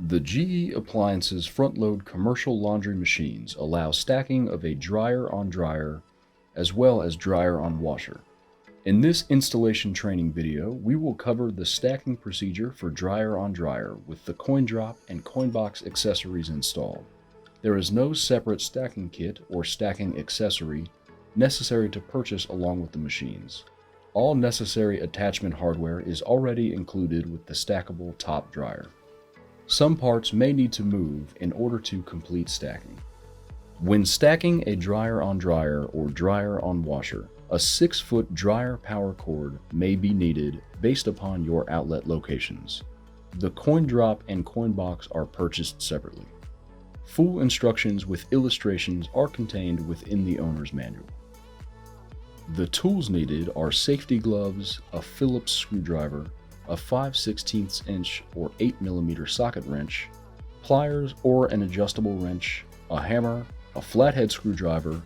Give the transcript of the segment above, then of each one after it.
The GE Appliances front-load commercial laundry machines allow stacking of a dryer-on-dryer as well as dryer-on-washer. In this installation training video, we will cover the stacking procedure for dryer-on-dryer with the coin drop and coin box accessories installed. There is no separate stacking kit or stacking accessory necessary to purchase along with the machines. All necessary attachment hardware is already included with the stackable top dryer. Some parts may need to move in order to complete stacking. When stacking a dryer-on-dryer or dryer-on-washer, a 6-foot dryer power cord may be needed based upon your outlet locations. The coin drop and coin box are purchased separately. Full instructions with illustrations are contained within the owner's manual. The tools needed are safety gloves, a Phillips screwdriver, a 5/16 inch or 8 mm socket wrench, pliers or an adjustable wrench, a hammer, a flathead screwdriver,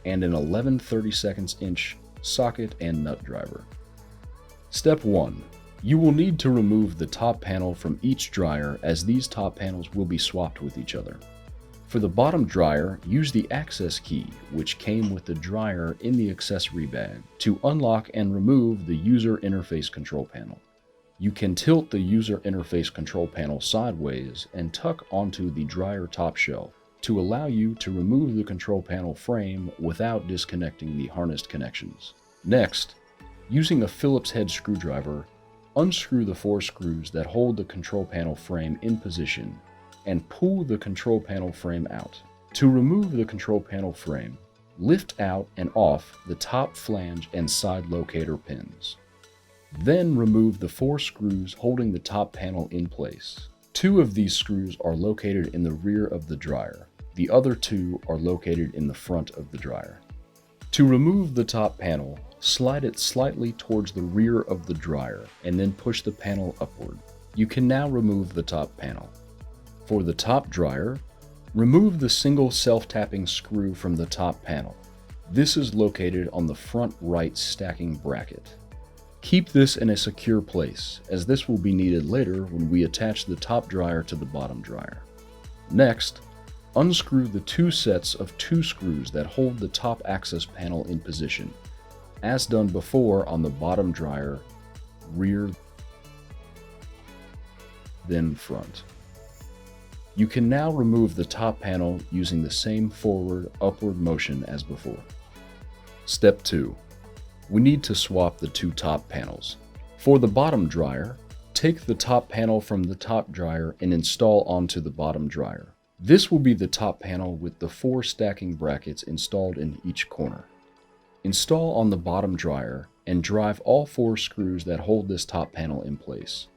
and an 11/32 inch socket and nut driver. Step 1. You will need to remove the top panel from each dryer, as these top panels will be swapped with each other. For the bottom dryer, use the access key, which came with the dryer in the accessory bag, to unlock and remove the user interface control panel. You can tilt the user interface control panel sideways and tuck onto the dryer top shelf to allow you to remove the control panel frame without disconnecting the harnessed connections. Next, using a Phillips head screwdriver, unscrew the 4 screws that hold the control panel frame in position and pull the control panel frame out. To remove the control panel frame, lift out and off the top flange and side locator pins. Then remove the 4 screws holding the top panel in place. 2 of these screws are located in the rear of the dryer. The other 2 are located in the front of the dryer. To remove the top panel, slide it slightly towards the rear of the dryer and then push the panel upward. You can now remove the top panel. For the top dryer, remove the single self-tapping screw from the top panel. This is located on the front right stacking bracket. Keep this in a secure place, as this will be needed later when we attach the top dryer to the bottom dryer. Next, unscrew the 2 sets of 2 screws that hold the top access panel in position, as done before on the bottom dryer, rear, then front. You can now remove the top panel using the same forward-upward motion as before. Step 2. We need to swap the 2 top panels. For the bottom dryer, take the top panel from the top dryer and install onto the bottom dryer. This will be the top panel with the 4 stacking brackets installed in each corner. Install on the bottom dryer and drive all 4 screws that hold this top panel in place.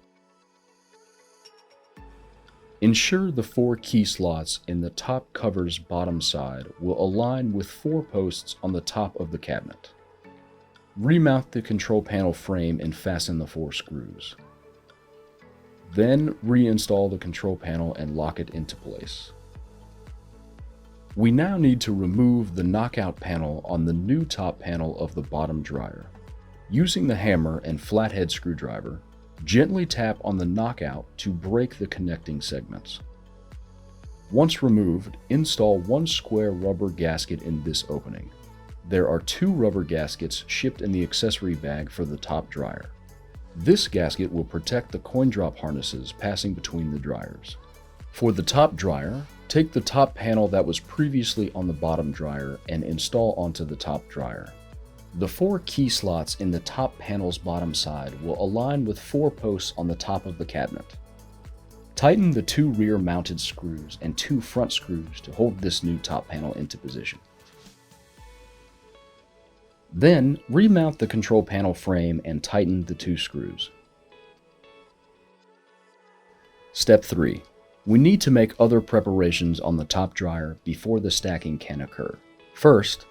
Ensure the 4 key slots in the top cover's bottom side will align with 4 posts on the top of the cabinet. Remount the control panel frame and fasten the 4 screws. Then reinstall the control panel and lock it into place. We now need to remove the knockout panel on the new top panel of the bottom dryer. Using the hammer and flathead screwdriver, gently tap on the knockout to break the connecting segments. Once removed, install 1 square rubber gasket in this opening. There are 2 rubber gaskets shipped in the accessory bag for the top dryer. This gasket will protect the coin drop harnesses passing between the dryers. For the top dryer, take the top panel that was previously on the bottom dryer and install onto the top dryer. The 4 key slots in the top panel's bottom side will align with 4 posts on the top of the cabinet. Tighten the 2 rear mounted screws and 2 front screws to hold this new top panel into position. Then, remount the control panel frame and tighten the 2 screws. Step 3. We need to make other preparations on the top dryer before the stacking can occur. First,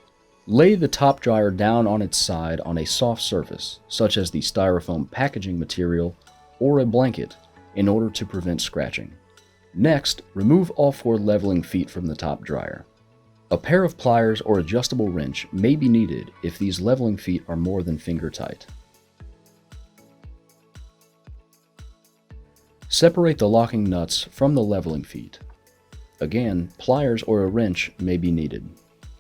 lay the top dryer down on its side on a soft surface, such as the styrofoam packaging material or a blanket, in order to prevent scratching. Next, remove all 4 leveling feet from the top dryer. A pair of pliers or adjustable wrench may be needed if these leveling feet are more than finger tight. Separate the locking nuts from the leveling feet. Again, pliers or a wrench may be needed.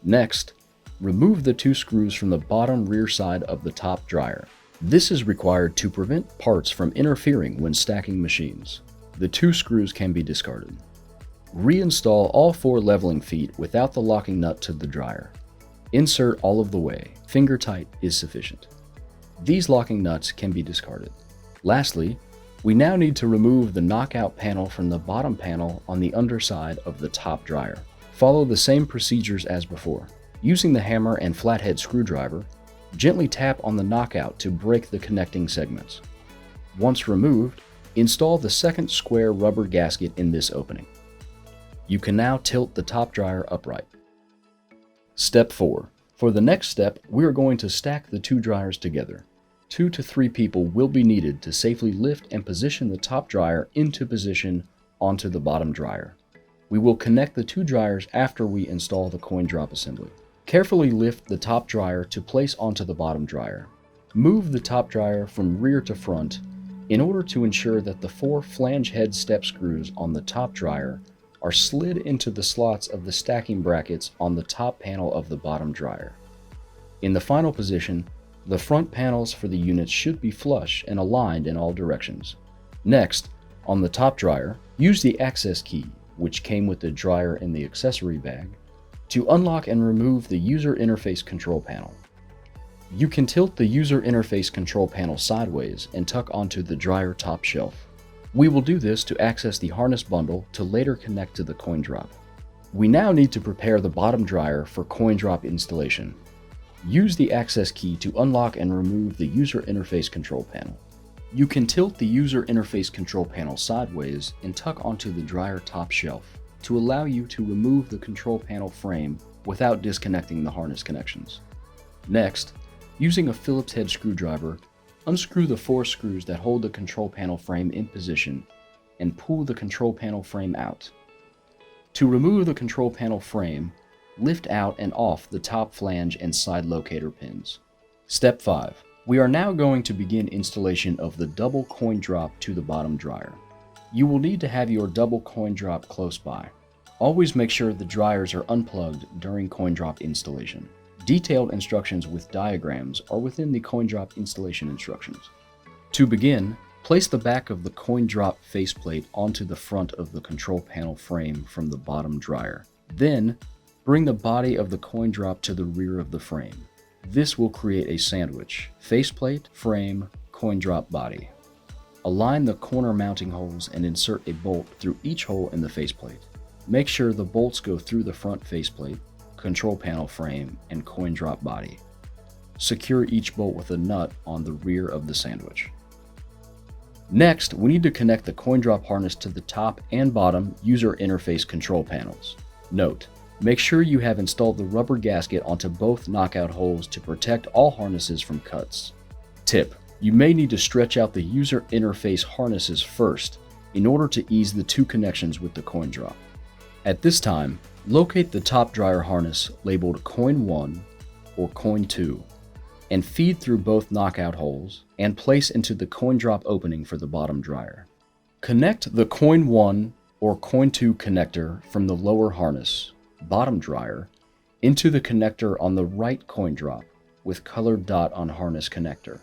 Next, remove the 2 screws from the bottom rear side of the top dryer. This is required to prevent parts from interfering when stacking machines. The 2 screws can be discarded. Reinstall all 4 leveling feet without the locking nut to the dryer. Insert all of the way. Finger tight is sufficient. These locking nuts can be discarded. Lastly, we now need to remove the knockout panel from the bottom panel on the underside of the top dryer. Follow the same procedures as before. Using the hammer and flathead screwdriver, gently tap on the knockout to break the connecting segments. Once removed, install the second square rubber gasket in this opening. You can now tilt the top dryer upright. Step 4. For the next step, we are going to stack the 2 dryers together. 2 to 3 people will be needed to safely lift and position the top dryer into position onto the bottom dryer. We will connect the 2 dryers after we install the coin drop assembly. Carefully lift the top dryer to place onto the bottom dryer. Move the top dryer from rear to front in order to ensure that the 4 flange head step screws on the top dryer are slid into the slots of the stacking brackets on the top panel of the bottom dryer. In the final position, the front panels for the units should be flush and aligned in all directions. Next, on the top dryer, use the access key, which came with the dryer in the accessory bag, to unlock and remove the user interface control panel. You can tilt the user interface control panel sideways and tuck onto the dryer top shelf. We will do this to access the harness bundle to later connect to the coin drop. We now need to prepare the bottom dryer for coin drop installation. Use the access key to unlock and remove the user interface control panel. You can tilt the user interface control panel sideways and tuck onto the dryer top shelf to allow you to remove the control panel frame without disconnecting the harness connections. Next, using a Phillips head screwdriver, unscrew the 4 screws that hold the control panel frame in position and pull the control panel frame out. To remove the control panel frame, lift out and off the top flange and side locator pins. Step 5. We are now going to begin installation of the double coin drop to the bottom dryer. You will need to have your double coin drop close by. Always make sure the dryers are unplugged during coin drop installation. Detailed instructions with diagrams are within the coin drop installation instructions. To begin, place the back of the coin drop faceplate onto the front of the control panel frame from the bottom dryer. Then, bring the body of the coin drop to the rear of the frame. This will create a sandwich: faceplate, frame, coin drop body. Align the corner mounting holes and insert a bolt through each hole in the faceplate. Make sure the bolts go through the front faceplate, control panel frame, and coin drop body. Secure each bolt with a nut on the rear of the sandwich. Next, we need to connect the coin drop harness to the top and bottom user interface control panels. Note: make sure you have installed the rubber gasket onto both knockout holes to protect all harnesses from cuts. Tip: you may need to stretch out the user interface harnesses first in order to ease the 2 connections with the coin drop. At this time, locate the top dryer harness labeled Coin 1 or Coin 2 and feed through both knockout holes and place into the coin drop opening for the bottom dryer. Connect the Coin 1 or Coin 2 connector from the lower harness, bottom dryer, into the connector on the right coin drop with colored dot on harness connector.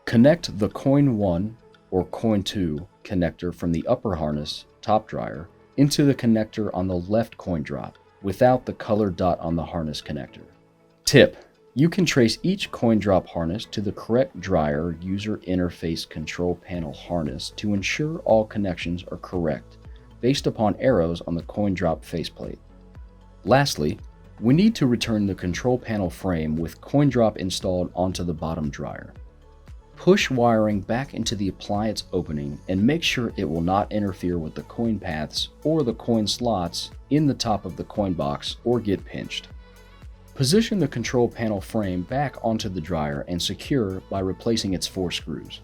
Connect the Coin 1 or Coin 2 connector from the upper harness, top dryer, into the connector on the left coin drop without the colored dot on the harness connector. Tip: you can trace each coin drop harness to the correct dryer user interface control panel harness to ensure all connections are correct based upon arrows on the coin drop faceplate. Lastly, we need to return the control panel frame with coin drop installed onto the bottom dryer. Push wiring back into the appliance opening and make sure it will not interfere with the coin paths or the coin slots in the top of the coin box or get pinched. Position the control panel frame back onto the dryer and secure by replacing its 4 screws.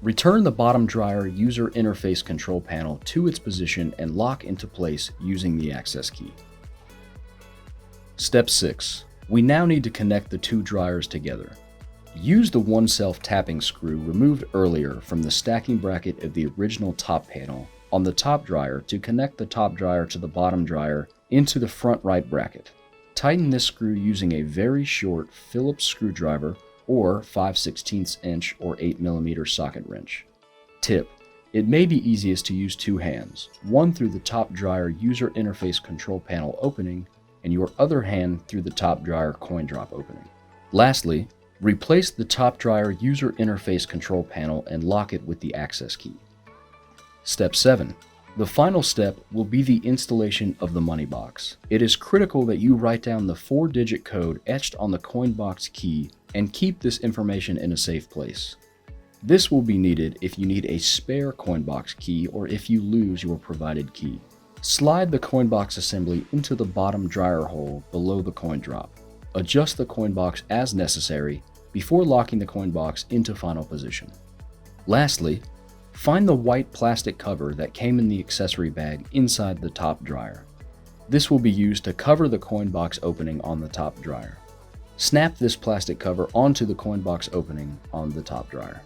Return the bottom dryer user interface control panel to its position and lock into place using the access key. Step 6. We now need to connect the 2 dryers together. Use the one self-tapping screw removed earlier from the stacking bracket of the original top panel on the top dryer to connect the top dryer to the bottom dryer into the front right bracket. Tighten this screw using a very short Phillips screwdriver or 5/16 inch or 8mm socket wrench. Tip: it may be easiest to use two hands, one through the top dryer user interface control panel opening and your other hand through the top dryer coin drop opening. Lastly, replace the top dryer user interface control panel and lock it with the access key. Step 7. The final step will be the installation of the money box. It is critical that you write down the 4-digit code etched on the coin box key and keep this information in a safe place. This will be needed if you need a spare coin box key or if you lose your provided key. Slide the coin box assembly into the bottom dryer hole below the coin drop. Adjust the coin box as necessary before locking the coin box into final position. Lastly, find the white plastic cover that came in the accessory bag inside the top dryer. This will be used to cover the coin box opening on the top dryer. Snap this plastic cover onto the coin box opening on the top dryer.